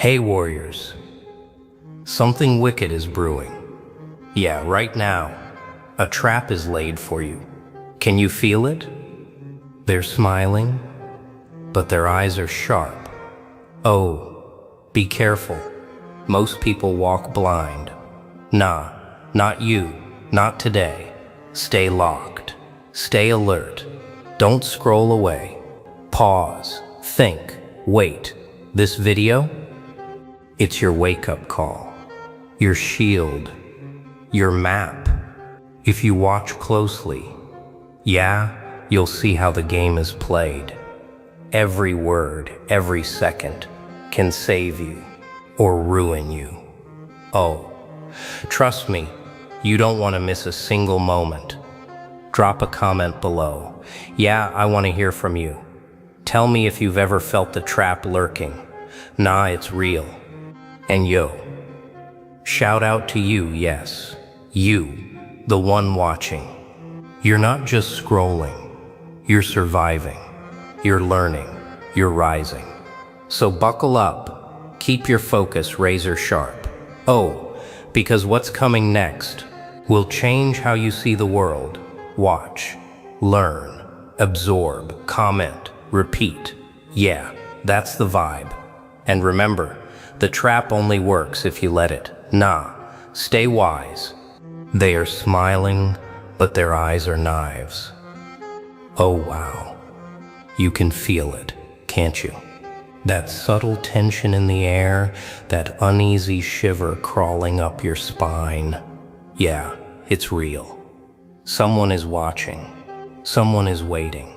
Hey warriors, something wicked is brewing. Yeah, right now, a trap is laid for you. Can you feel it? They're smiling, but their eyes are sharp. Oh, be careful. Most people walk blind. Nah, not you, not today. Stay locked. Stay alert. Don't scroll away. Pause. Think. Wait. This video? It's your wake-up call. Your shield. Your map. If you watch closely, you'll see how the game is played. Every word, every second can save you or ruin you. Oh, trust me, you don't want to miss a single moment. Drop a comment below. I want to hear from you. Tell me if you've ever felt the trap lurking. Nah, it's real. And shout out to you, yes. You, the one watching. You're not just scrolling. You're surviving. You're learning. You're rising. So buckle up. Keep your focus razor sharp. Oh, because what's coming next will change how you see the world. Watch, learn, absorb, comment, repeat. Yeah, that's the vibe. And remember, the trap only works if you let it. Nah, stay wise. They are smiling, but their eyes are knives. Oh wow, you can feel it, can't you? That subtle tension in the air, that uneasy shiver crawling up your spine. Yeah, it's real. Someone is watching. Someone is waiting.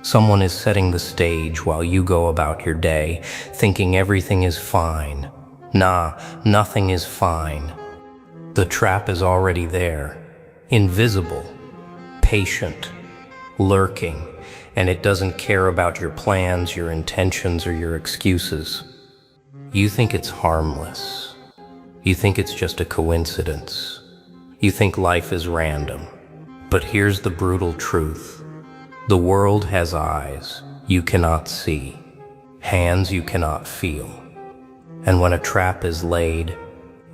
Someone is setting the stage while you go about your day, thinking everything is fine. Nah, nothing is fine. The trap is already there, invisible, patient, lurking, and it doesn't care about your plans, your intentions, or your excuses. You think it's harmless. You think it's just a coincidence. You think life is random. But here's the brutal truth. The world has eyes you cannot see, hands you cannot feel. And when a trap is laid,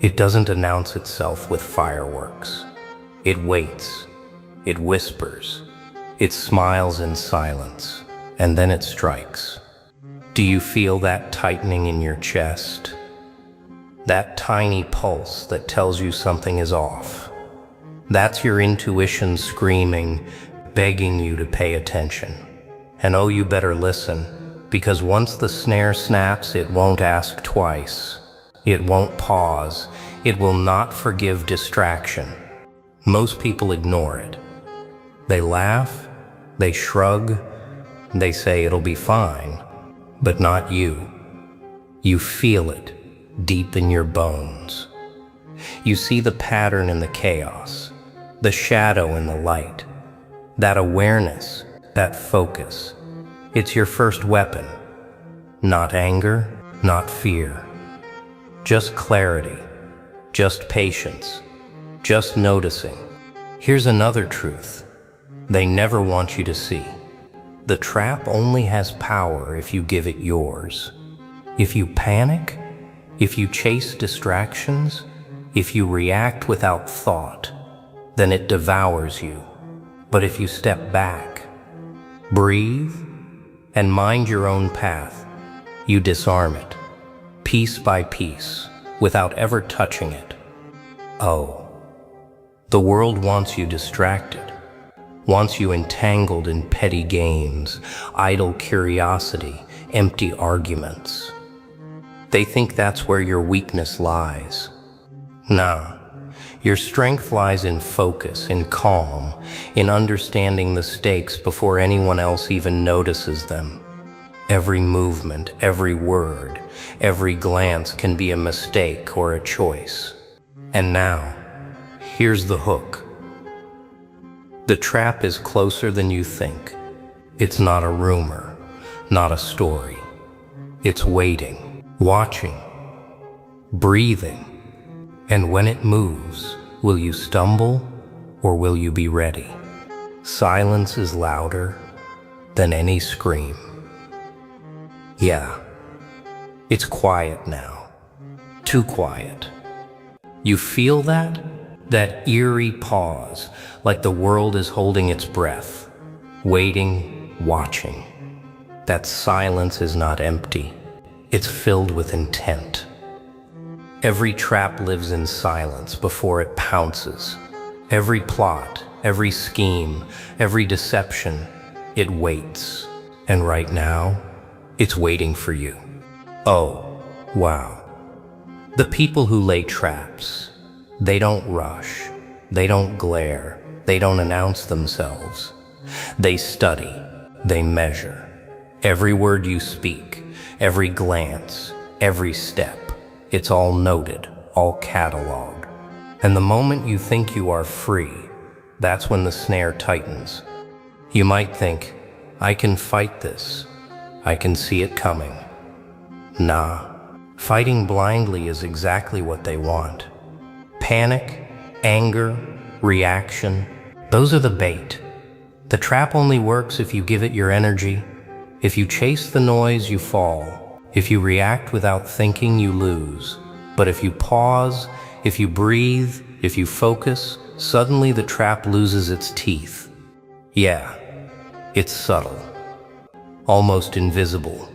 it doesn't announce itself with fireworks. It waits, it whispers, it smiles in silence, and then it strikes. Do you feel that tightening in your chest? That tiny pulse that tells you something is off. That's your intuition screaming, begging you to pay attention. And oh, you better listen, because once the snare snaps, it won't ask twice. It won't pause. It will not forgive distraction. Most people ignore it. They laugh, they shrug, they say it'll be fine, but not you. You feel it deep in your bones. You see the pattern in the chaos, the shadow in the light. That awareness, that focus, it's your first weapon. Not anger, not fear. Just clarity, just patience, just noticing. Here's another truth they never want you to see. The trap only has power if you give it yours. If you panic, if you chase distractions, if you react without thought, then it devours you. But if you step back, breathe, and mind your own path, you disarm it, piece by piece, without ever touching it. Oh, the world wants you distracted, wants you entangled in petty games, idle curiosity, empty arguments. They think that's where your weakness lies. Nah. Your strength lies in focus, in calm, in understanding the stakes before anyone else even notices them. Every movement, every word, every glance can be a mistake or a choice. And now, here's the hook. The trap is closer than you think. It's not a rumor, not a story. It's waiting, watching, breathing. And when it moves, will you stumble or will you be ready? Silence is louder than any scream. It's quiet now. too quiet. You feel that? That eerie pause, like the world is holding its breath, waiting, watching. That silence is not empty. It's filled with intent. Every trap lives in silence before it pounces. Every plot, every scheme, every deception, it waits. And right now, it's waiting for you. Oh, wow. The people who lay traps, they don't rush, they don't glare, they don't announce themselves. They study, they measure. Every word you speak, every glance, every step, it's all noted, all cataloged. And the moment you think you are free, that's when the snare tightens. You might think, I can fight this. I can see it coming. Nah, fighting blindly is exactly what they want. Panic, anger, reaction, those are the bait. The trap only works if you give it your energy. If you chase the noise, you fall. If you react without thinking, you lose. But if you pause, if you breathe, if you focus, suddenly the trap loses its teeth. Yeah, it's subtle, almost invisible.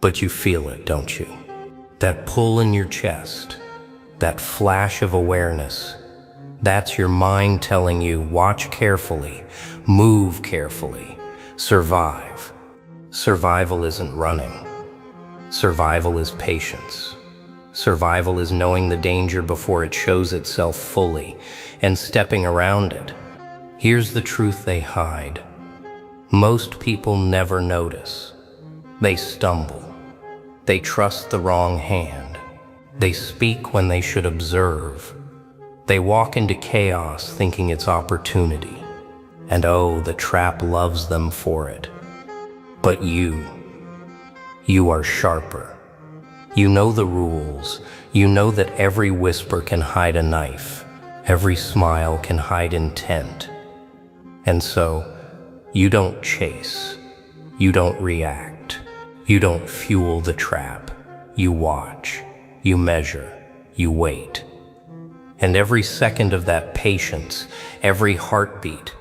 But you feel it, don't you? That pull in your chest, that flash of awareness, that's your mind telling you, watch carefully, move carefully, survive. Survival isn't running. Survival is patience. Survival is knowing the danger before it shows itself fully and stepping around it. Here's the truth they hide. Most people never notice. They stumble. They trust the wrong hand. They speak when they should observe. They walk into chaos thinking it's opportunity. And oh, the trap loves them for it. But you are sharper. You know the rules. You know that every whisper can hide a knife. Every smile can hide intent. And so, you don't chase. You don't react. You don't fuel the trap. You watch. You measure. You wait. And every second of that patience, every heartbeat,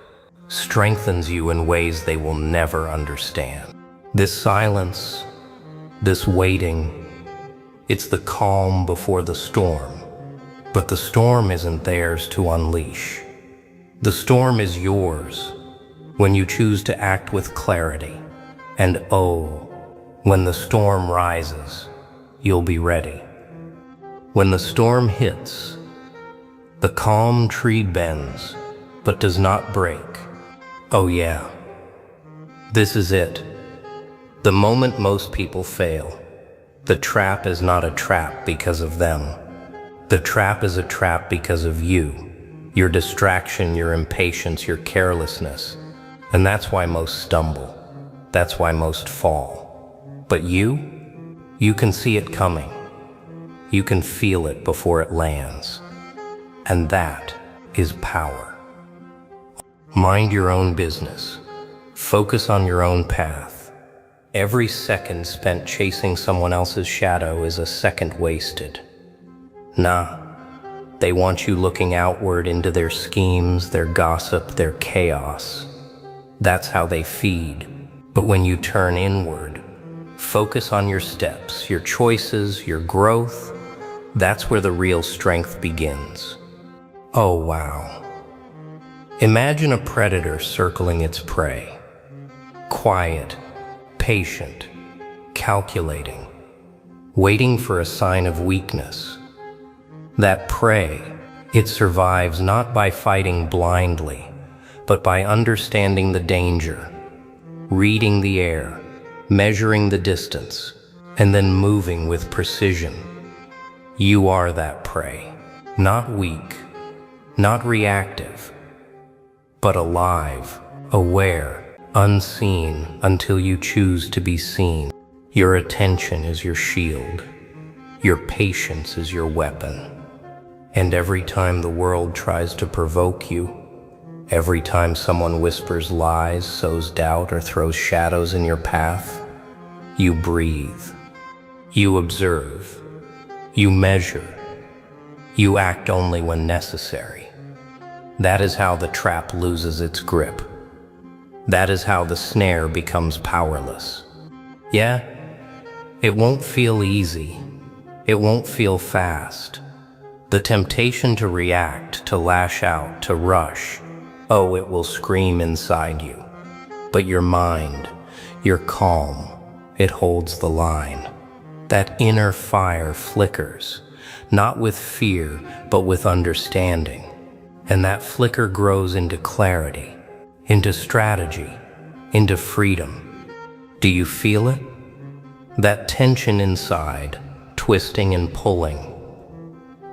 strengthens you in ways they will never understand. This silence, this waiting, it's the calm before the storm. But the storm isn't theirs to unleash. The storm is yours when you choose to act with clarity. And oh, when the storm rises, you'll be ready. When the storm hits, the calm tree bends, but does not break. Oh yeah, this is it. The moment most people fail, the trap is not a trap because of them. The trap is a trap because of you, your distraction, your impatience, your carelessness. And that's why most stumble. That's why most fall. But you can see it coming. You can feel it before it lands. And that is power. Mind your own business. Focus on your own path. Every second spent chasing someone else's shadow is a second wasted. Nah, they want you looking outward into their schemes, their gossip, their chaos. That's how they feed. But when you turn inward, focus on your steps, your choices, your growth, that's where the real strength begins. Oh wow. Imagine a predator circling its prey. Quiet, patient, calculating, waiting for a sign of weakness. That prey, it survives not by fighting blindly, but by understanding the danger, reading the air, measuring the distance, and then moving with precision. You are that prey, not weak, not reactive, but alive, aware, unseen until you choose to be seen. Your attention is your shield. Your patience is your weapon. And every time the world tries to provoke you, every time someone whispers lies, sows doubt, or throws shadows in your path, you breathe. You observe. You measure. You act only when necessary. That is how the trap loses its grip. That is how the snare becomes powerless. Yeah, it won't feel easy. It won't feel fast. The temptation to react, to lash out, to rush, oh, it will scream inside you. But your mind, your calm, it holds the line. That inner fire flickers, not with fear, but with understanding. And that flicker grows into clarity, into strategy, into freedom. Do you feel it? That tension inside, twisting and pulling.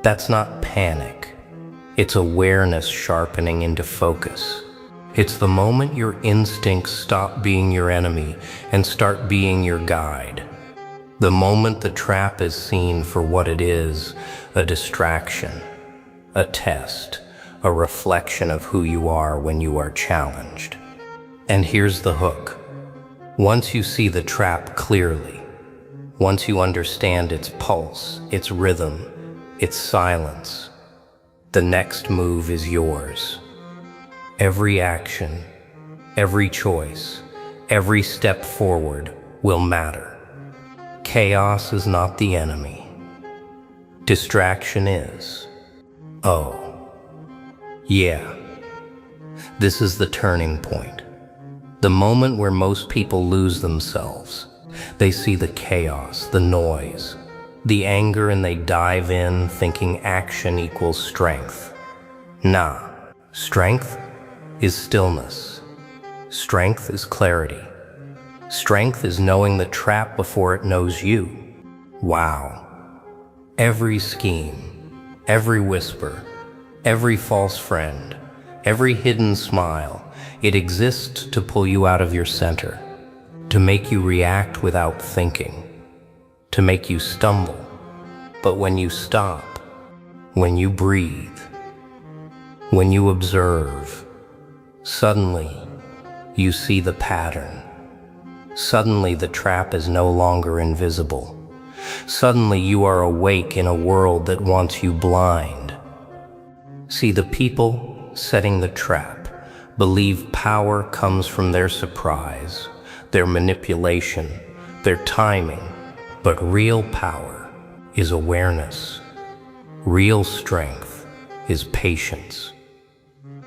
That's not panic. It's awareness sharpening into focus. It's the moment your instincts stop being your enemy and start being your guide. The moment the trap is seen for what it is, a distraction, a test, a reflection of who you are when you are challenged. And here's the hook. Once you see the trap clearly, once you understand its pulse, its rhythm, its silence, the next move is yours. Every action, every choice, every step forward will matter. Chaos is not the enemy. Distraction is. Oh, yeah. This is the turning point. The moment where most people lose themselves. They see the chaos, the noise, the anger, and they dive in thinking action equals strength. Nah, strength is stillness. Strength is clarity. Strength is knowing the trap before it knows you. Wow. Every scheme, every whisper, every false friend, every hidden smile, it exists to pull you out of your center, to make you react without thinking, to make you stumble. But when you stop, when you breathe, when you observe, suddenly you see the pattern. Suddenly the trap is no longer invisible. Suddenly you are awake in a world that wants you blind. See, the people setting the trap believe power comes from their surprise, their manipulation, their timing. But real power is awareness. Real strength is patience.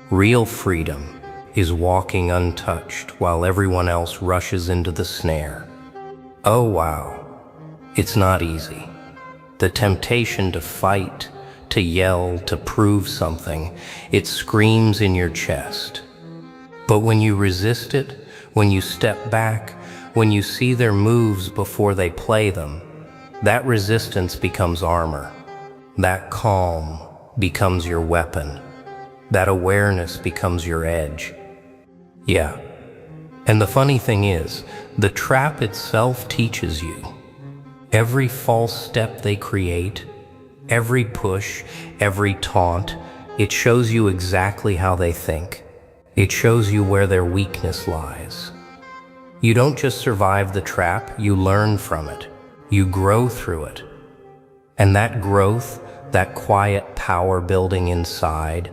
Real freedom is walking untouched while everyone else rushes into the snare. Oh wow, it's not easy. The temptation to fight, to yell, to prove something, it screams in your chest. But when you resist it, when you step back, when you see their moves before they play them, that resistance becomes armor. That calm becomes your weapon. That awareness becomes your edge. Yeah. And the funny thing is, the trap itself teaches you. Every false step they create, every push, every taunt, it shows you exactly how they think. It shows you where their weakness lies. You don't just survive the trap, you learn from it. You grow through it. And that growth, that quiet power building inside,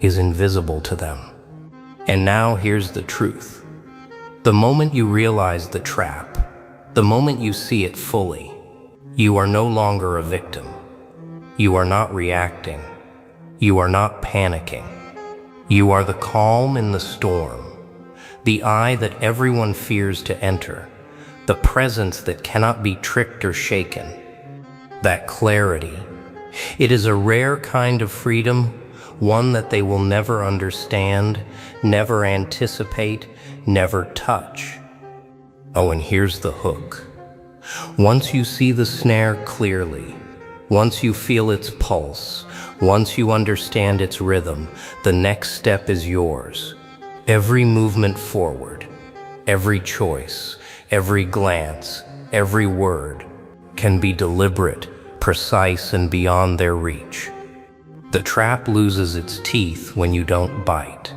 is invisible to them. And now here's the truth. The moment you realize the trap, the moment you see it fully, you are no longer a victim. You are not reacting. You are not panicking. You are the calm in the storm, the eye that everyone fears to enter, the presence that cannot be tricked or shaken. That clarity, it is a rare kind of freedom, one that they will never understand, never anticipate, never touch. Oh, and here's the hook. Once you see the snare clearly, once you feel its pulse, once you understand its rhythm, the next step is yours. Every movement forward, every choice, every glance, every word can be deliberate, precise, and beyond their reach. The trap loses its teeth when you don't bite.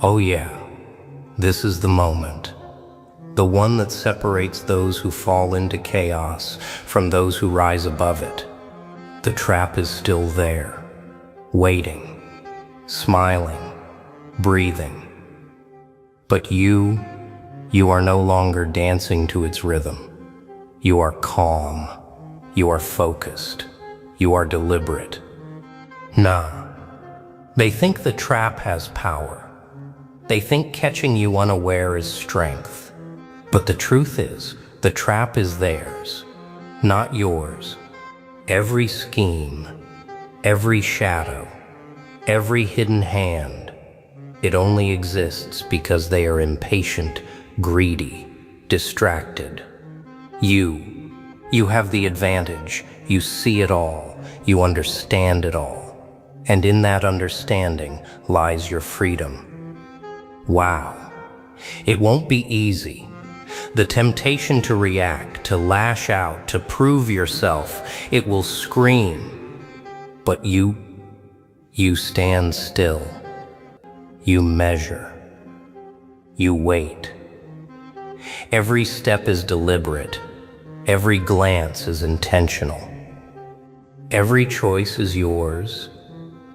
Oh yeah, this is the moment. The one that separates those who fall into chaos from those who rise above it. The trap is still there, waiting, smiling, breathing. But you are no longer dancing to its rhythm. You are calm. You are focused. You are deliberate. Nah. They think the trap has power. They think catching you unaware is strength. But the truth is, the trap is theirs, not yours. Every scheme, every shadow, every hidden hand, it only exists because they are impatient, greedy, distracted. You have the advantage. You see it all. You understand it all. And in that understanding lies your freedom. Wow. It won't be easy. The temptation to react, to lash out, to prove yourself, it will scream. But you stand still. You measure. You wait. Every step is deliberate. Every glance is intentional. Every choice is yours.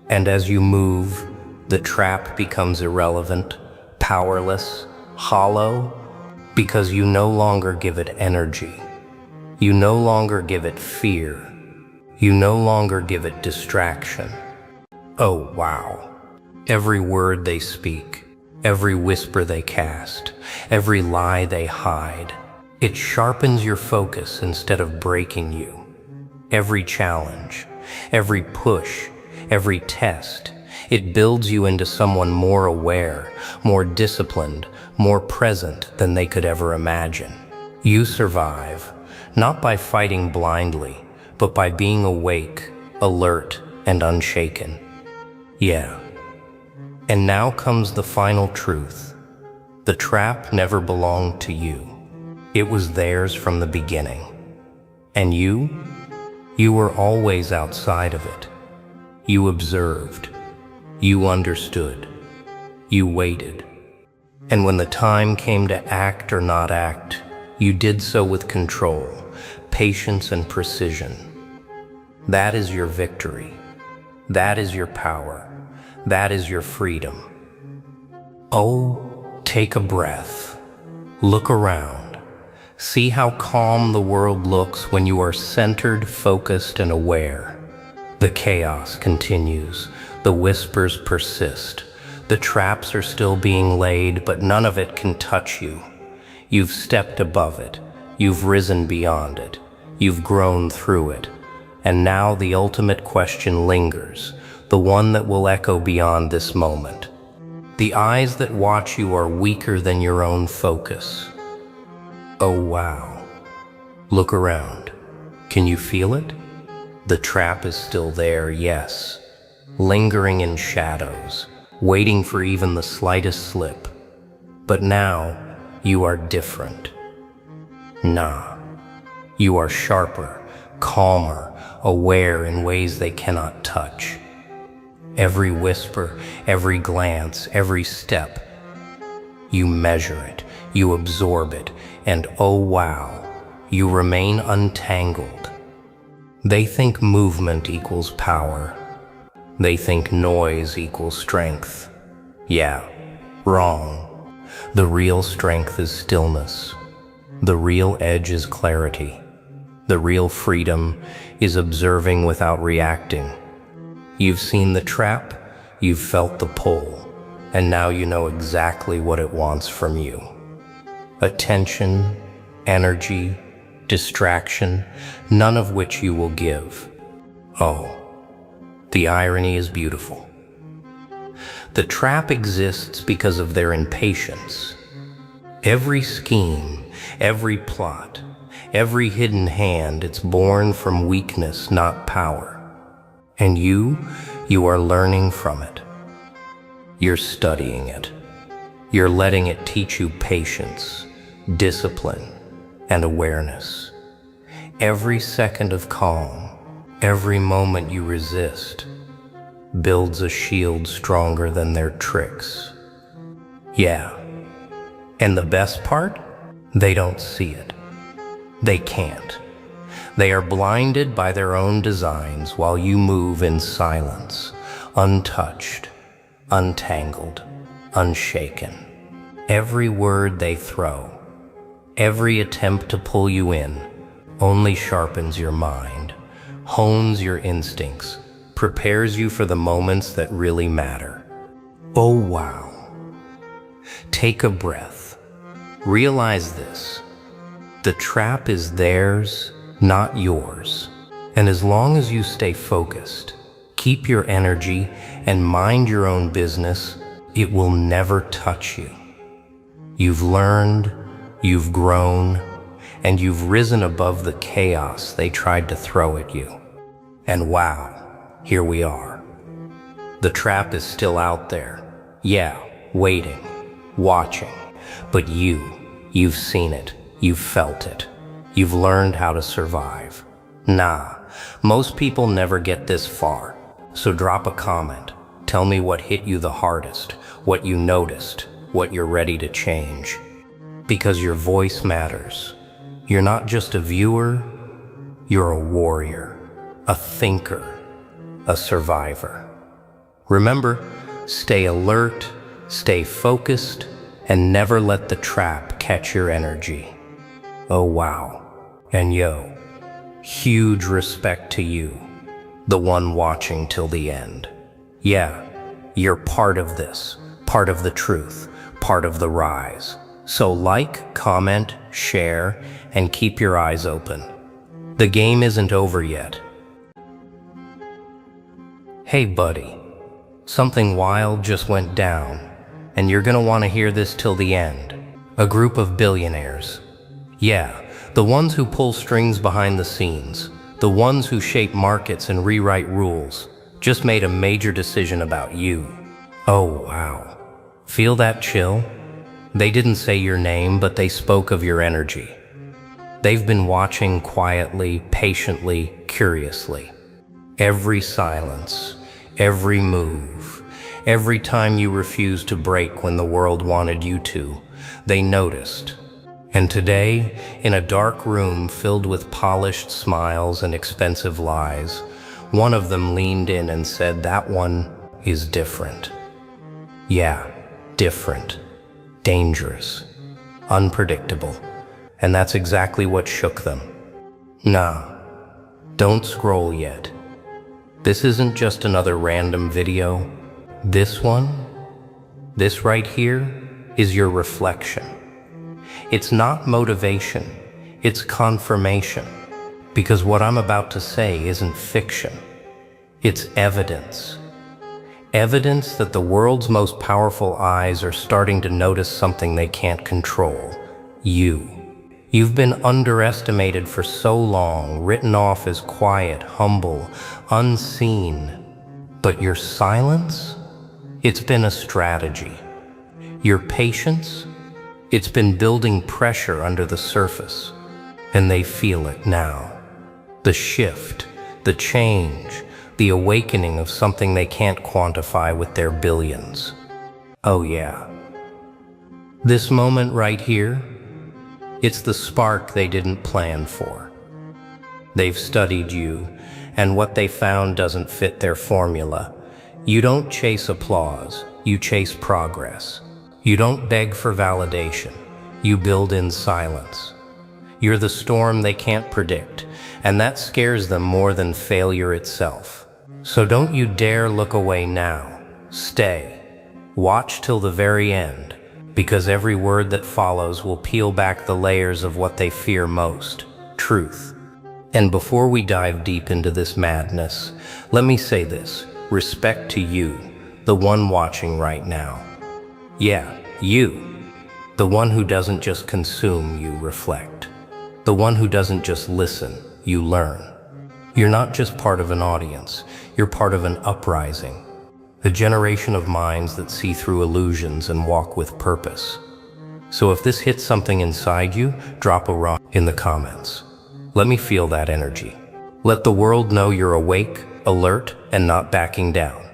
And as you move, the trap becomes irrelevant, powerless, hollow, because you no longer give it energy. You no longer give it fear. You no longer give it distraction. Oh, wow. Every word they speak, every whisper they cast, every lie they hide, it sharpens your focus instead of breaking you. Every challenge, every push, every test, it builds you into someone more aware, more disciplined, more present than they could ever imagine. You survive, not by fighting blindly, but by being awake, alert, and unshaken. Yeah. And now comes the final truth. The trap never belonged to you. It was theirs from the beginning. And you were always outside of it. You observed. You understood. You waited. And when the time came to act or not act, you did so with control, patience, and precision. That is your victory. That is your power. That is your freedom. Oh, take a breath. Look around. See how calm the world looks when you are centered, focused, and aware. The chaos continues. The whispers persist. The traps are still being laid, but none of it can touch you. You've stepped above it. You've risen beyond it. You've grown through it. And now the ultimate question lingers, the one that will echo beyond this moment. The eyes that watch you are weaker than your own focus. Oh, wow. Look around. Can you feel it? The trap is still there, yes, lingering in shadows, waiting for even the slightest slip. But now, you are different. Nah, you are sharper, calmer, aware in ways they cannot touch. Every whisper, every glance, every step, you measure it, you absorb it, and oh wow, you remain untangled. They think movement equals power. They think noise equals strength. Yeah, wrong. The real strength is stillness. The real edge is clarity. The real freedom is observing without reacting. You've seen the trap, you've felt the pull, and now you know exactly what it wants from you. Attention, energy, distraction, none of which you will give. Oh, the irony is beautiful. The trap exists because of their impatience. Every scheme, every plot, every hidden hand, it's born from weakness, not power. And you are learning from it. You're studying it. You're letting it teach you patience, discipline, and awareness. Every second of calm, every moment you resist, builds a shield stronger than their tricks. Yeah. And the best part? They don't see it. They can't. They are blinded by their own designs while you move in silence, untouched, untangled, unshaken. Every word they throw, every attempt to pull you in, only sharpens your mind, hones your instincts, prepares you for the moments that really matter. Oh wow. Take a breath. Realize this. The trap is theirs, not yours. And as long as you stay focused, keep your energy, and mind your own business, it will never touch you. You've learned, you've grown, and you've risen above the chaos they tried to throw at you. And wow, here we are. The trap is still out there. Yeah, waiting, watching. But you've seen it, you've felt it. You've learned how to survive. Nah, most people never get this far. So drop a comment. Tell me what hit you the hardest, what you noticed, what you're ready to change. Because your voice matters. You're not just a viewer, you're a warrior, a thinker, a survivor. Remember, stay alert, stay focused, and never let the trap catch your energy. Oh wow. And yo, huge respect to you, the one watching till the end. Yeah, you're part of this, part of the truth, part of the rise. So like, comment, share, and keep your eyes open. The game isn't over yet. Hey buddy, something wild just went down, and you're gonna want to hear this till the end. A group of billionaires. Yeah, the ones who pull strings behind the scenes, the ones who shape markets and rewrite rules, just made a major decision about you. Oh wow. Feel that chill? They didn't say your name, but they spoke of your energy. They've been watching quietly, patiently, curiously. Every silence, every move, every time you refused to break when the world wanted you to, they noticed. And today, in a dark room filled with polished smiles and expensive lies, one of them leaned in and said, "That one is different." Yeah, different, dangerous, unpredictable. And that's exactly what shook them. Nah, don't scroll yet. This isn't just another random video. This right here, is your reflection. It's not motivation, it's confirmation. Because what I'm about to say isn't fiction. It's evidence. Evidence that the world's most powerful eyes are starting to notice something they can't control. You. You've been underestimated for so long, written off as quiet, humble, unseen. But your silence? It's been a strategy. Your patience? It's been building pressure under the surface, and they feel it now. The shift, the change, the awakening of something they can't quantify with their billions. Oh yeah. This moment right here, it's the spark they didn't plan for. They've studied you, and what they found doesn't fit their formula. You don't chase applause, you chase progress. You don't beg for validation, you build in silence. You're the storm they can't predict, and that scares them more than failure itself. So don't you dare look away now. Stay. Watch till the very end, because every word that follows will peel back the layers of what they fear most, truth. And before we dive deep into this madness, let me say this, respect to you, the one watching right now. Yeah, you. The one who doesn't just consume, you reflect. The one who doesn't just listen, you learn. You're not just part of an audience, you're part of an uprising. A generation of minds that see through illusions and walk with purpose. So if this hits something inside you, drop a rock in the comments. Let me feel that energy. Let the world know you're awake, alert, and not backing down.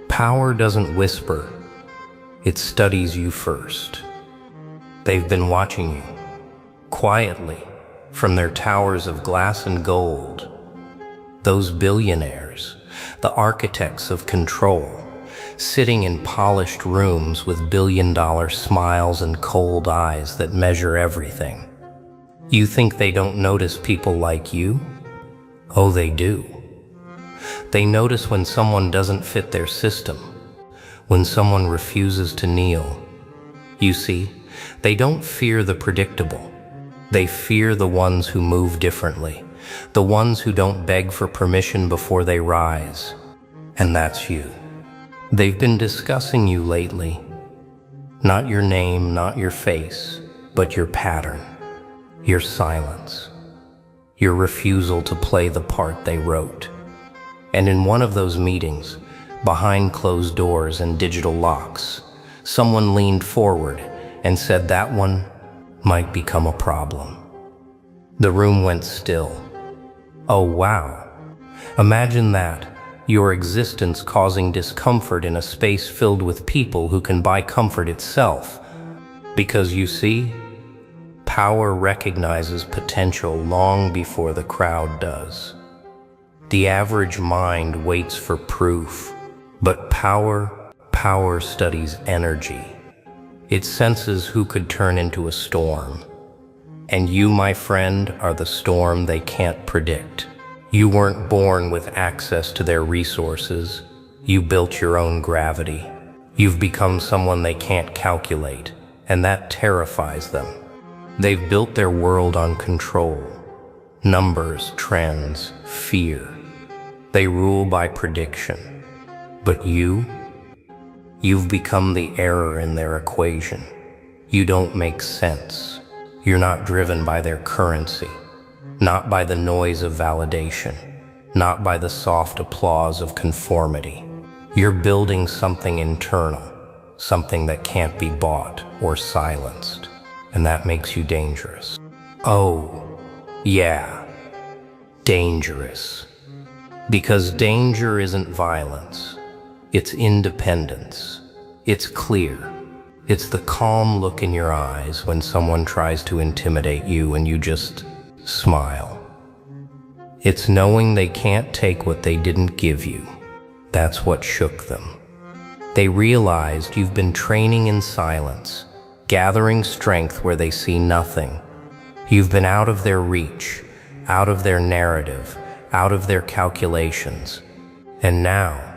Power doesn't whisper. It studies you first. They've been watching you, quietly, from their towers of glass and gold. Those billionaires, the architects of control, sitting in polished rooms with billion-dollar smiles and cold eyes that measure everything. You think they don't notice people like you? Oh, they do. They notice when someone doesn't fit their system, when someone refuses to kneel. You see, they don't fear the predictable. They fear the ones who move differently, the ones who don't beg for permission before they rise. And that's you. They've been discussing you lately. Not your name, not your face, but your pattern, your silence, your refusal to play the part they wrote. And in one of those meetings, behind closed doors and digital locks, someone leaned forward and said that one might become a problem. The room went still. Oh, wow. Imagine that, your existence causing discomfort in a space filled with people who can buy comfort itself. Because you see, power recognizes potential long before the crowd does. The average mind waits for proof, but power studies energy. It senses who could turn into a storm. And you, my friend, are the storm they can't predict. You weren't born with access to their resources. You built your own gravity. You've become someone they can't calculate, and that terrifies them. They've built their world on control, numbers, trends, fear. They rule by prediction. But you've become the error in their equation. You don't make sense. You're not driven by their currency, not by the noise of validation, not by the soft applause of conformity. You're building something internal, something that can't be bought or silenced, and that makes you dangerous. Oh, yeah, dangerous. Because danger isn't violence. It's independence. It's clear. It's the calm look in your eyes when someone tries to intimidate you and you just smile. It's knowing they can't take what they didn't give you. That's what shook them. They realized you've been training in silence, gathering strength where they see nothing. You've been out of their reach, out of their narrative, out of their calculations. And now,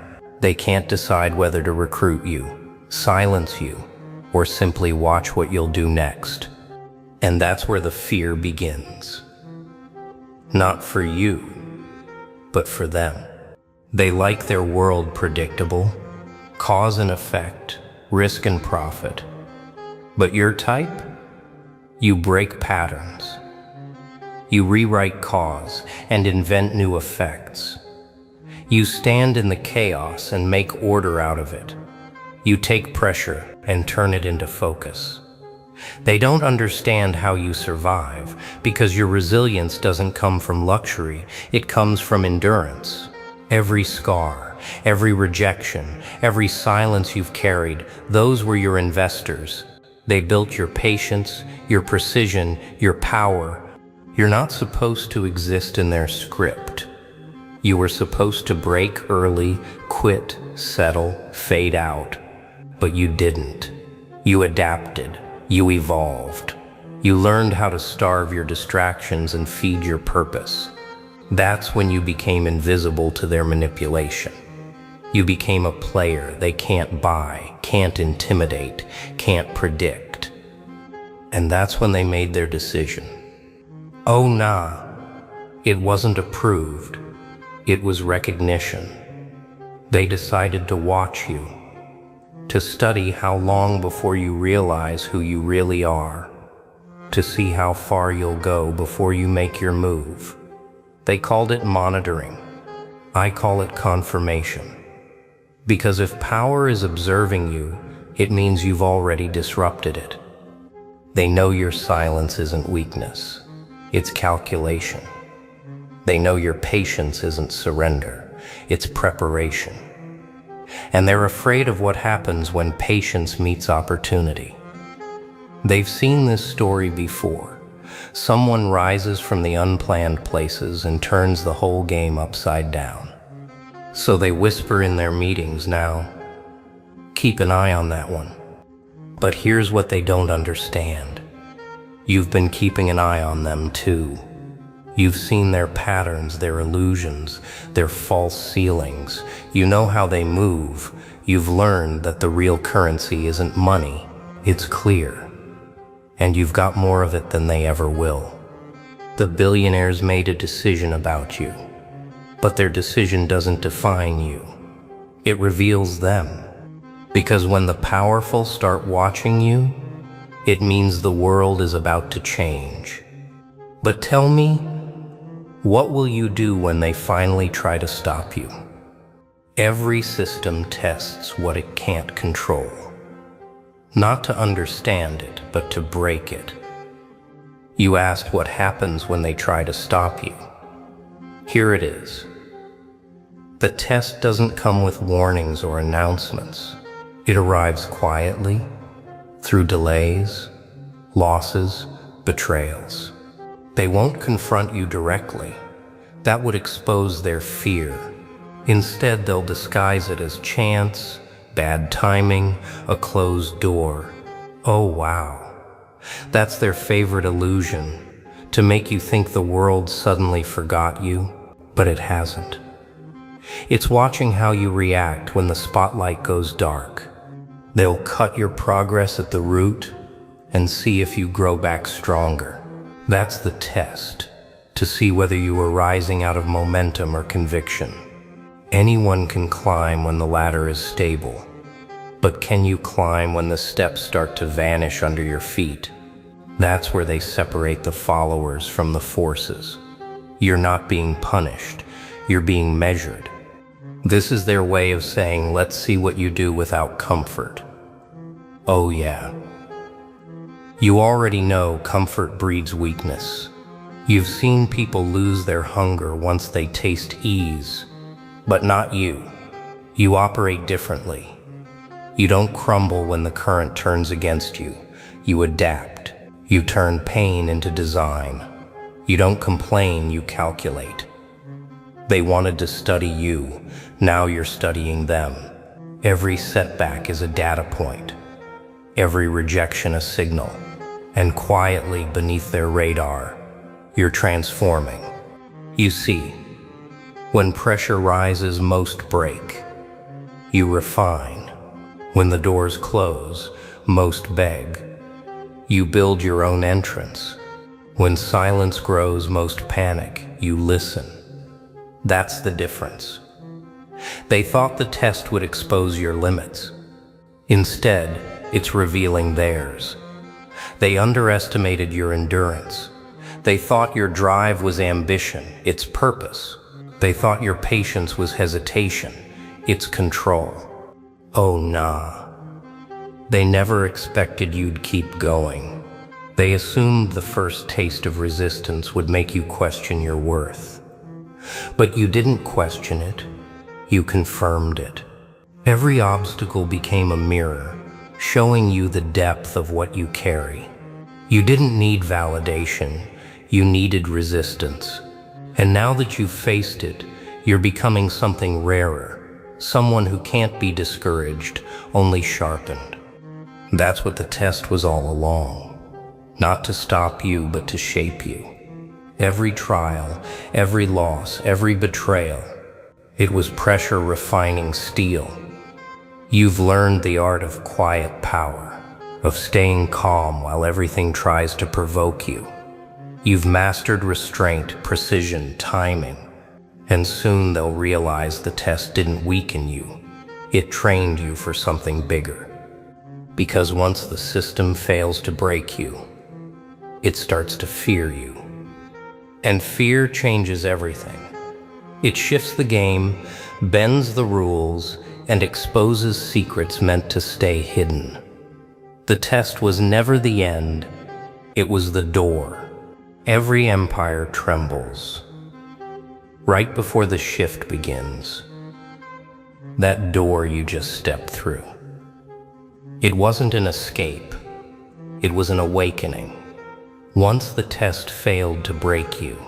they can't decide whether to recruit you, silence you, or simply watch what you'll do next. And that's where the fear begins. Not for you, but for them. They like their world predictable, cause and effect, risk and profit. But your type? You break patterns. You rewrite cause and invent new effects. You stand in the chaos and make order out of it. You take pressure and turn it into focus. They don't understand how you survive because your resilience doesn't come from luxury, it comes from endurance. Every scar, every rejection, every silence you've carried, those were your investors. They built your patience, your precision, your power. You're not supposed to exist in their script. You were supposed to break early, quit, settle, fade out. But you didn't. You adapted. You evolved. You learned how to starve your distractions and feed your purpose. That's when you became invisible to their manipulation. You became a player they can't buy, can't intimidate, can't predict. And that's when they made their decision. Oh nah, it wasn't approved. It was recognition. They decided to watch you, to study how long before you realize who you really are, to see how far you'll go before you make your move. They called it monitoring. I call it confirmation. Because if power is observing you, it means you've already disrupted it. They know your silence isn't weakness, it's calculation. They know your patience isn't surrender, it's preparation. And they're afraid of what happens when patience meets opportunity. They've seen this story before. Someone rises from the unplanned places and turns the whole game upside down. So they whisper in their meetings now, keep an eye on that one. But here's what they don't understand. You've been keeping an eye on them too. You've seen their patterns, their illusions, their false ceilings. You know how they move. You've learned that the real currency isn't money, it's clear. And you've got more of it than they ever will. The billionaires made a decision about you, but their decision doesn't define you. It reveals them. Because when the powerful start watching you, it means the world is about to change. But tell me, what will you do when they finally try to stop you? Every system tests what it can't control. Not to understand it, but to break it. You asked what happens when they try to stop you. Here it is. The test doesn't come with warnings or announcements. It arrives quietly, through delays, losses, betrayals. They won't confront you directly. That would expose their fear. Instead, they'll disguise it as chance, bad timing, a closed door. Oh wow. That's their favorite illusion, to make you think the world suddenly forgot you, but it hasn't. It's watching how you react when the spotlight goes dark. They'll cut your progress at the root and see if you grow back stronger. That's the test, to see whether you are rising out of momentum or conviction. Anyone can climb when the ladder is stable, but can you climb when the steps start to vanish under your feet? That's where they separate the followers from the forces. You're not being punished, you're being measured. This is their way of saying, let's see what you do without comfort. Oh yeah. You already know comfort breeds weakness. You've seen people lose their hunger once they taste ease, but not you. You operate differently. You don't crumble when the current turns against you. You adapt. You turn pain into design. You don't complain, you calculate. They wanted to study you. Now you're studying them. Every setback is a data point. Every rejection a signal. And quietly beneath their radar, you're transforming. You see, when pressure rises, most break. You refine. When the doors close, most beg. You build your own entrance. When silence grows, most panic. You listen. That's the difference. They thought the test would expose your limits. Instead, it's revealing theirs. They underestimated your endurance. They thought your drive was ambition, its purpose. They thought your patience was hesitation, its control. Oh nah. They never expected you'd keep going. They assumed the first taste of resistance would make you question your worth. But you didn't question it, you confirmed it. Every obstacle became a mirror, showing you the depth of what you carry. You didn't need validation, you needed resistance. And now that you've faced it, you're becoming something rarer, someone who can't be discouraged, only sharpened. That's what the test was all along. Not to stop you, but to shape you. Every trial, every loss, every betrayal, it was pressure refining steel. You've learned the art of quiet power, of staying calm while everything tries to provoke you. You've mastered restraint, precision, timing, and soon they'll realize the test didn't weaken you. It trained you for something bigger. Because once the system fails to break you, it starts to fear you. And fear changes everything. It shifts the game, bends the rules, and exposes secrets meant to stay hidden. The test was never the end, it was the door. Every empire trembles. Right before the shift begins. That door you just stepped through. It wasn't an escape, it was an awakening. Once the test failed to break you,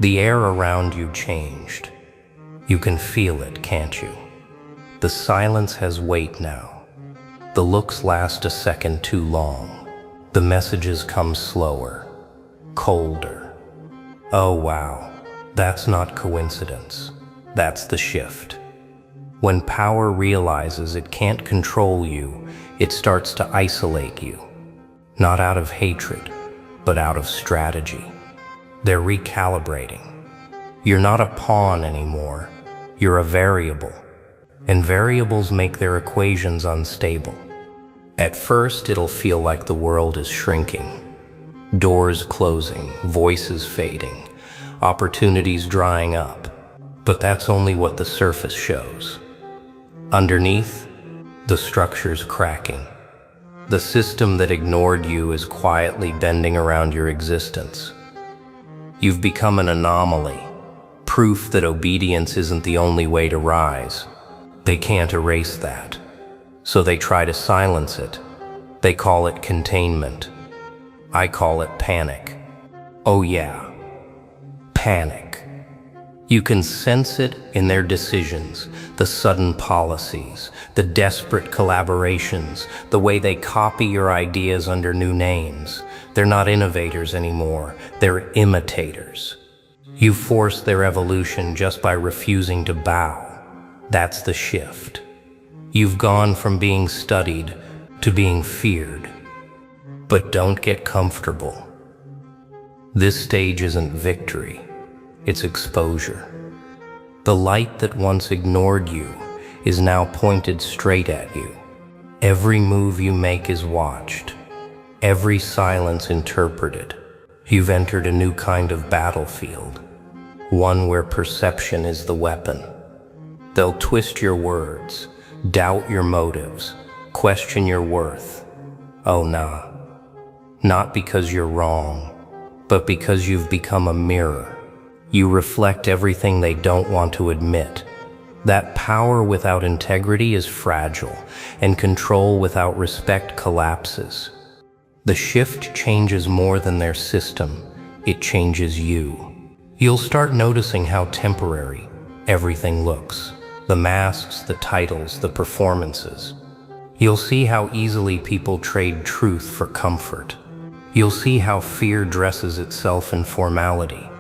the air around you changed. You can feel it, can't you? The silence has weight now. The looks last a second too long. The messages come slower, colder. Oh wow, that's not coincidence. That's the shift. When power realizes it can't control you, it starts to isolate you. Not out of hatred, but out of strategy. They're recalibrating. You're not a pawn anymore. You're a variable. And variables make their equations unstable. At first, it'll feel like the world is shrinking. Doors closing, voices fading, opportunities drying up. But that's only what the surface shows. Underneath, the structure's cracking. The system that ignored you is quietly bending around your existence. You've become an anomaly, proof that obedience isn't the only way to rise. They can't erase that, so they try to silence it. They call it containment. I call it panic. Oh yeah, panic. You can sense it in their decisions, the sudden policies, the desperate collaborations, the way they copy your ideas under new names. They're not innovators anymore, they're imitators. You force their evolution just by refusing to bow. That's the shift. You've gone from being studied to being feared. But don't get comfortable. This stage isn't victory. It's exposure. The light that once ignored you is now pointed straight at you. Every move you make is watched. Every silence interpreted. You've entered a new kind of battlefield, one where perception is the weapon. They'll twist your words, doubt your motives, question your worth. Oh nah, not because you're wrong, but because you've become a mirror. You reflect everything they don't want to admit. That power without integrity is fragile, and control without respect collapses. The shift changes more than their system, it changes you. You'll start noticing how temporary everything looks. The masks, the titles, the performances. You'll see how easily people trade truth for comfort. You'll see how fear dresses itself in formality.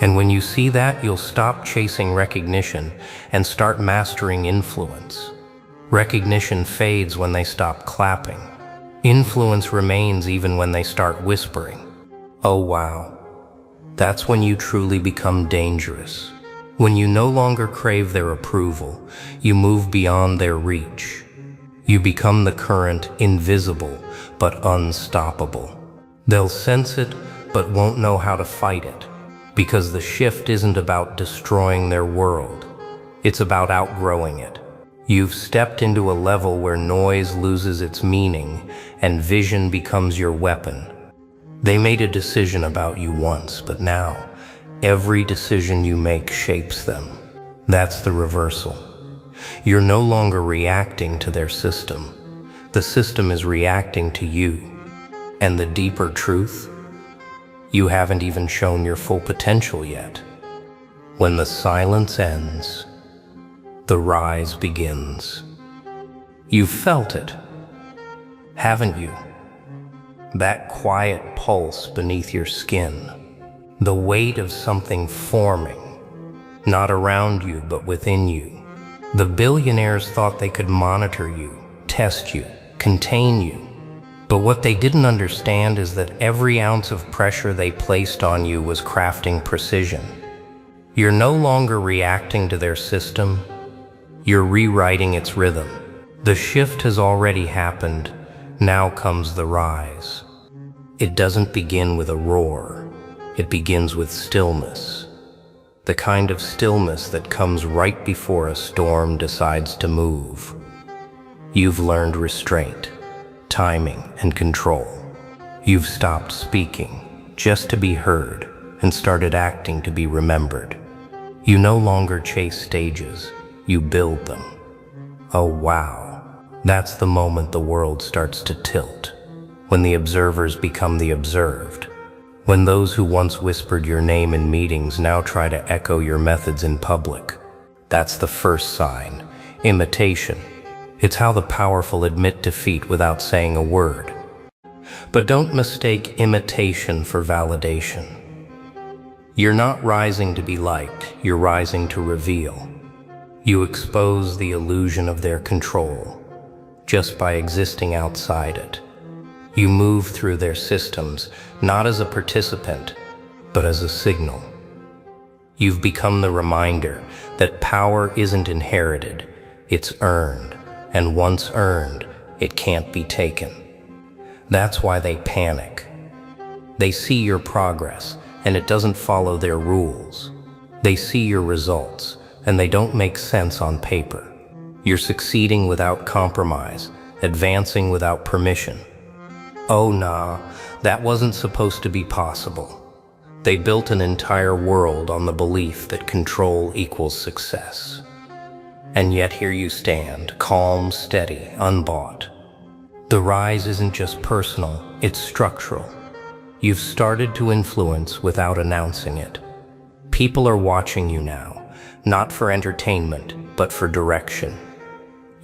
And when you see that, you'll stop chasing recognition and start mastering influence. Recognition fades when they stop clapping. Influence remains even when they start whispering. Oh wow, that's when you truly become dangerous. When you no longer crave their approval, you move beyond their reach. You become the current, invisible but unstoppable. They'll sense it but won't know how to fight it. Because the shift isn't about destroying their world. It's about outgrowing it. You've stepped into a level where noise loses its meaning and vision becomes your weapon. They made a decision about you once, but now, every decision you make shapes them. That's the reversal. You're no longer reacting to their system. The system is reacting to you. And the deeper truth? You haven't even shown your full potential yet. When the silence ends, the rise begins. You've felt it, haven't you? That quiet pulse beneath your skin, the weight of something forming, not around you but within you. The billionaires thought they could monitor you, test you, contain you. But what they didn't understand is that every ounce of pressure they placed on you was crafting precision. You're no longer reacting to their system, you're rewriting its rhythm. The shift has already happened, now comes the rise. It doesn't begin with a roar, it begins with stillness. The kind of stillness that comes right before a storm decides to move. You've learned restraint, timing, and control. You've stopped speaking just to be heard and started acting to be remembered. You no longer chase stages, you build them. Oh wow, that's the moment the world starts to tilt, when the observers become the observed, When those who once whispered your name in meetings now try to echo your methods in public. That's the first sign. Imitation. It's how the powerful admit defeat without saying a word. But don't mistake imitation for validation. You're not rising to be liked, you're rising to reveal. You expose the illusion of their control just by existing outside it. You move through their systems, not as a participant, but as a signal. You've become the reminder that power isn't inherited, it's earned, and once earned, it can't be taken. That's why they panic. They see your progress, and it doesn't follow their rules. They see your results, and they don't make sense on paper. You're succeeding without compromise, advancing without permission. Oh nah, that wasn't supposed to be possible. They built an entire world on the belief that control equals success. And yet here you stand, calm, steady, unbought. The rise isn't just personal, it's structural. You've started to influence without announcing it. People are watching you now, not for entertainment, but for direction.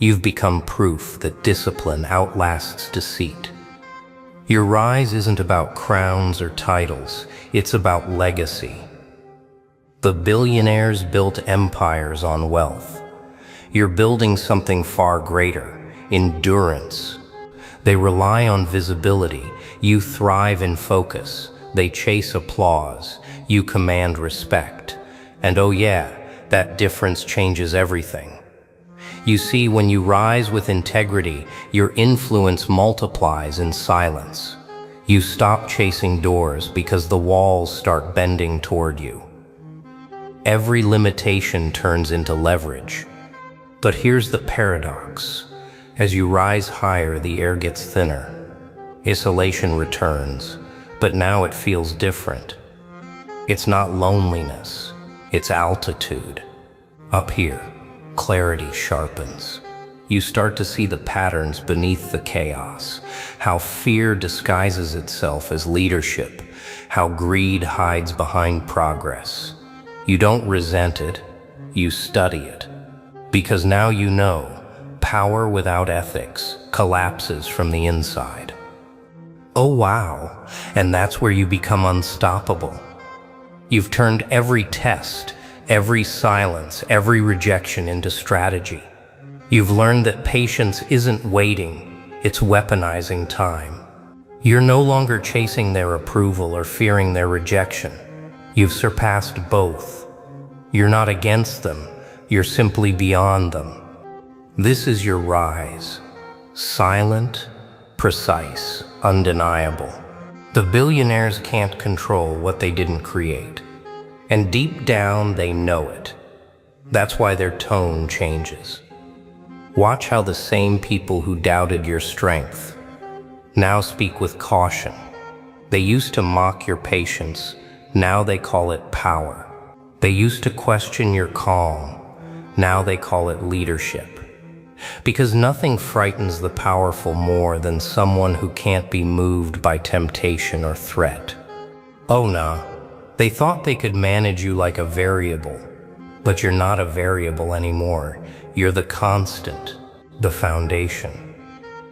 You've become proof that discipline outlasts deceit. Your rise isn't about crowns or titles, it's about legacy. The billionaires built empires on wealth. You're building something far greater, endurance. They rely on visibility, you thrive in focus. They chase applause, you command respect. And oh yeah, that difference changes everything. You see, when you rise with integrity, your influence multiplies in silence. You stop chasing doors because the walls start bending toward you. Every limitation turns into leverage. But here's the paradox. As you rise higher, the air gets thinner. Isolation returns, but now it feels different. It's not loneliness, it's altitude. Up here, clarity sharpens. You start to see the patterns beneath the chaos, how fear disguises itself as leadership, how greed hides behind progress. You don't resent it, you study it. Because now you know, power without ethics collapses from the inside. Oh wow, and that's where you become unstoppable. You've turned every test, every silence, every rejection into strategy. You've learned that patience isn't waiting, it's weaponizing time. You're no longer chasing their approval or fearing their rejection. You've surpassed both. You're not against them, you're simply beyond them. This is your rise. Silent, precise, undeniable. The billionaires can't control what they didn't create. And deep down, they know it. That's why their tone changes. Watch how the same people who doubted your strength now speak with caution. They used to mock your patience, now they call it power. They used to question your calm, now they call it leadership. Because nothing frightens the powerful more than someone who can't be moved by temptation or threat. Oh nah. They thought they could manage you like a variable, but you're not a variable anymore. You're the constant, the foundation,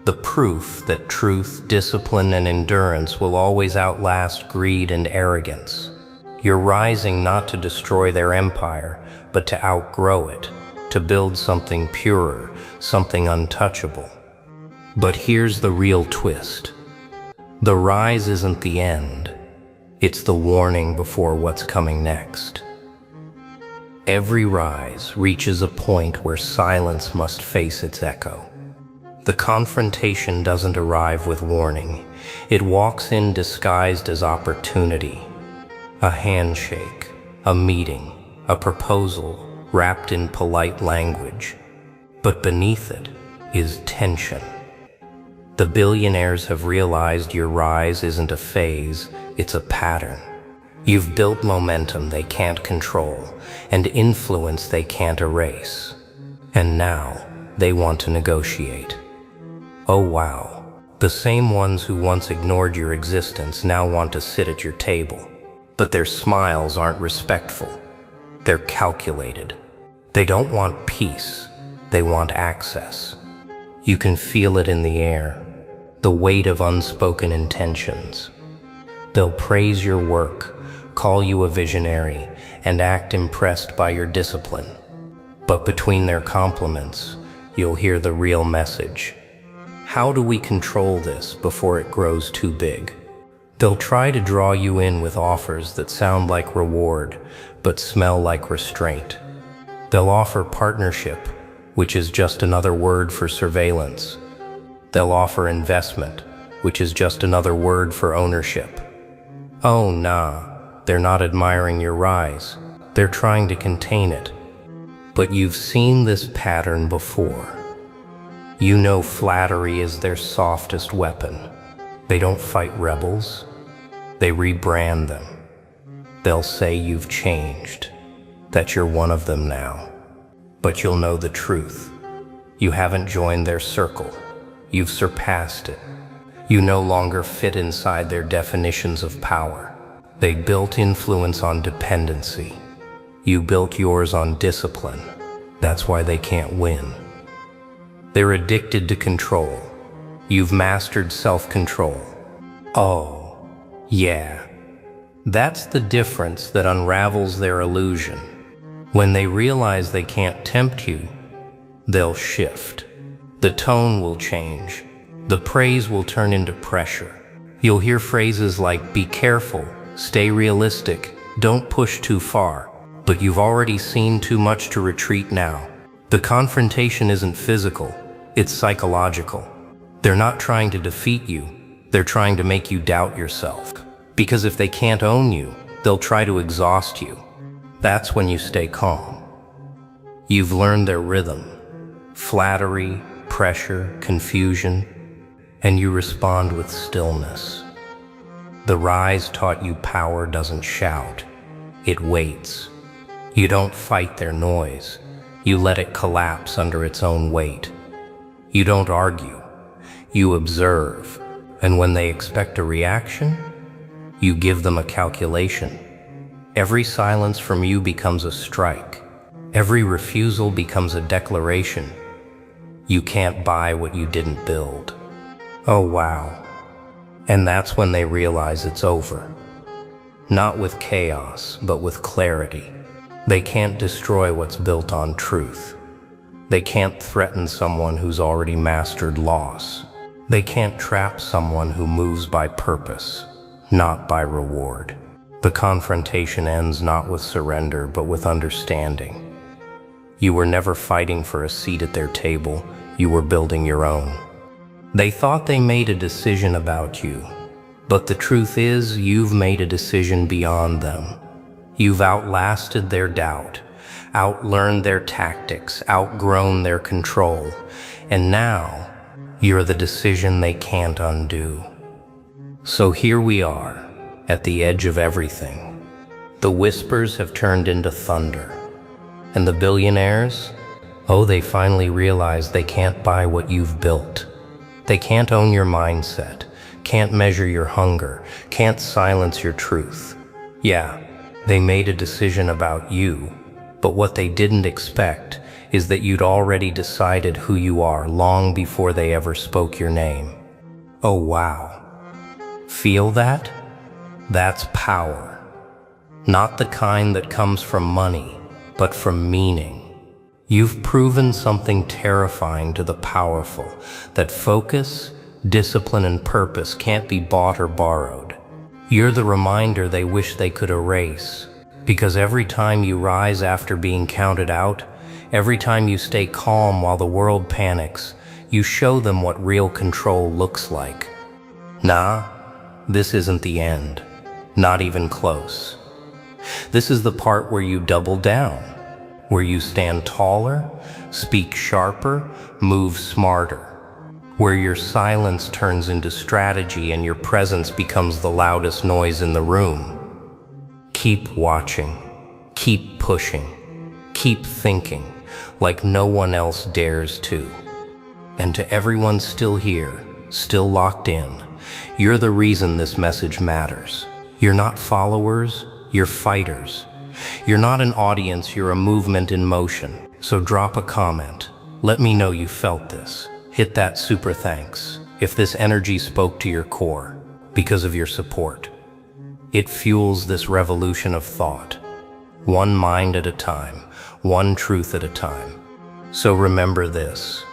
the proof that truth, discipline, and endurance will always outlast greed and arrogance. You're rising not to destroy their empire, but to outgrow it, to build something purer, something untouchable. But here's the real twist. The rise isn't the end. It's the warning before what's coming next. Every rise reaches a point where silence must face its echo. The confrontation doesn't arrive with warning. It walks in disguised as opportunity. A handshake, a meeting, a proposal wrapped in polite language. But beneath it is tension. The billionaires have realized your rise isn't a phase, it's a pattern. You've built momentum they can't control, and influence they can't erase. And now, they want to negotiate. Oh wow, The same ones who once ignored your existence now want to sit at your table. But their smiles aren't respectful. They're calculated. They don't want peace. They want access. You can feel it in the air, the weight of unspoken intentions. They'll praise your work, call you a visionary, and act impressed by your discipline. But between their compliments, you'll hear the real message. How do we control this before it grows too big? They'll try to draw you in with offers that sound like reward, but smell like restraint. They'll offer partnership, which is just another word for surveillance. They'll offer investment, which is just another word for ownership. Oh, nah, they're not admiring your rise. They're trying to contain it. But you've seen this pattern before. You know flattery is their softest weapon. They don't fight rebels. They rebrand them. They'll say you've changed, that you're one of them now. But you'll know the truth. You haven't joined their circle. You've surpassed it. You no longer fit inside their definitions of power. They built influence on dependency. You built yours on discipline. That's why they can't win. They're addicted to control. You've mastered self-control. Oh, yeah. That's the difference that unravels their illusion. When they realize they can't tempt you, they'll shift. The tone will change. The praise will turn into pressure. You'll hear phrases like, be careful, stay realistic, don't push too far. But you've already seen too much to retreat now. The confrontation isn't physical, it's psychological. They're not trying to defeat you, they're trying to make you doubt yourself. Because if they can't own you, they'll try to exhaust you. That's when you stay calm. You've learned their rhythm, flattery, pressure, confusion, and you respond with stillness. The rise taught you power doesn't shout, it waits. You don't fight their noise, you let it collapse under its own weight. You don't argue, you observe, and when they expect a reaction, you give them a calculation. Every silence from you becomes a strike. Every refusal becomes a declaration. You can't buy what you didn't build. Oh wow. And that's when they realize it's over. Not with chaos, but with clarity. They can't destroy what's built on truth. They can't threaten someone who's already mastered loss. They can't trap someone who moves by purpose, not by reward. The confrontation ends not with surrender, but with understanding. You were never fighting for a seat at their table, you were building your own. They thought they made a decision about you, but the truth is you've made a decision beyond them. You've outlasted their doubt, outlearned their tactics, outgrown their control, and now you're the decision they can't undo. So here we are, at the edge of everything. The whispers have turned into thunder. And the billionaires? Oh, they finally realize they can't buy what you've built. They can't own your mindset, can't measure your hunger, can't silence your truth. Yeah, they made a decision about you, but what they didn't expect is that you'd already decided who you are long before they ever spoke your name. Oh wow. Feel that? That's power. Not the kind that comes from money, but from meaning. You've proven something terrifying to the powerful, that focus, discipline, and purpose can't be bought or borrowed. You're the reminder they wish they could erase, because every time you rise after being counted out, every time you stay calm while the world panics, you show them what real control looks like. Nah, this isn't the end. Not even close. This is the part where you double down, where you stand taller, speak sharper, move smarter, where your silence turns into strategy and your presence becomes the loudest noise in the room. Keep watching, keep pushing, keep thinking like no one else dares to. And to everyone still here, still locked in. You're the reason this message matters. You're not followers, you're fighters. You're not an audience, you're a movement in motion. So drop a comment. Let me know you felt this. Hit that super thanks if this energy spoke to your core because of your support. It fuels this revolution of thought, one mind at a time, one truth at a time. So remember this.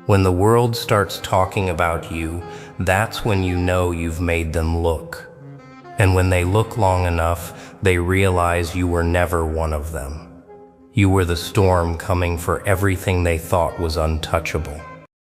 When the world starts talking about you, that's when you know you've made them look. And when they look long enough, they realize you were never one of them. You were the storm coming for everything they thought was untouchable.